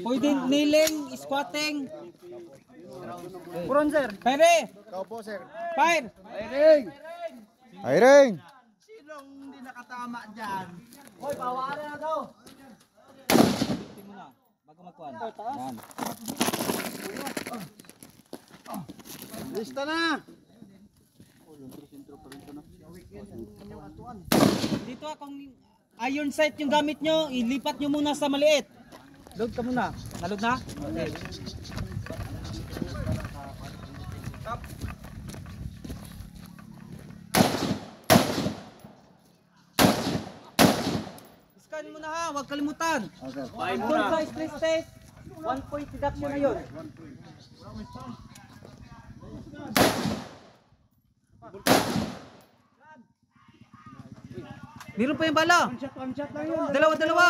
Pwede kneeling, squatting. Puron, sir. Pwede. Kaupo, sir. Fire. Hiring! Sinong hindi nakatama dyan? Hoy, pawaan na to. Tingnan mo na, bago magkuhan. Yan. Lista na! Dito akong iron sight yung gamit nyo, ilipat nyo muna sa maliit. Load ka muna. Naload na? Okay. Scan mo na ha, huwag kalimutan. Full size stress test. 1 point deduction na yun. Meron pa yung bala. One shot lang yun. Dalawa. Dalawa.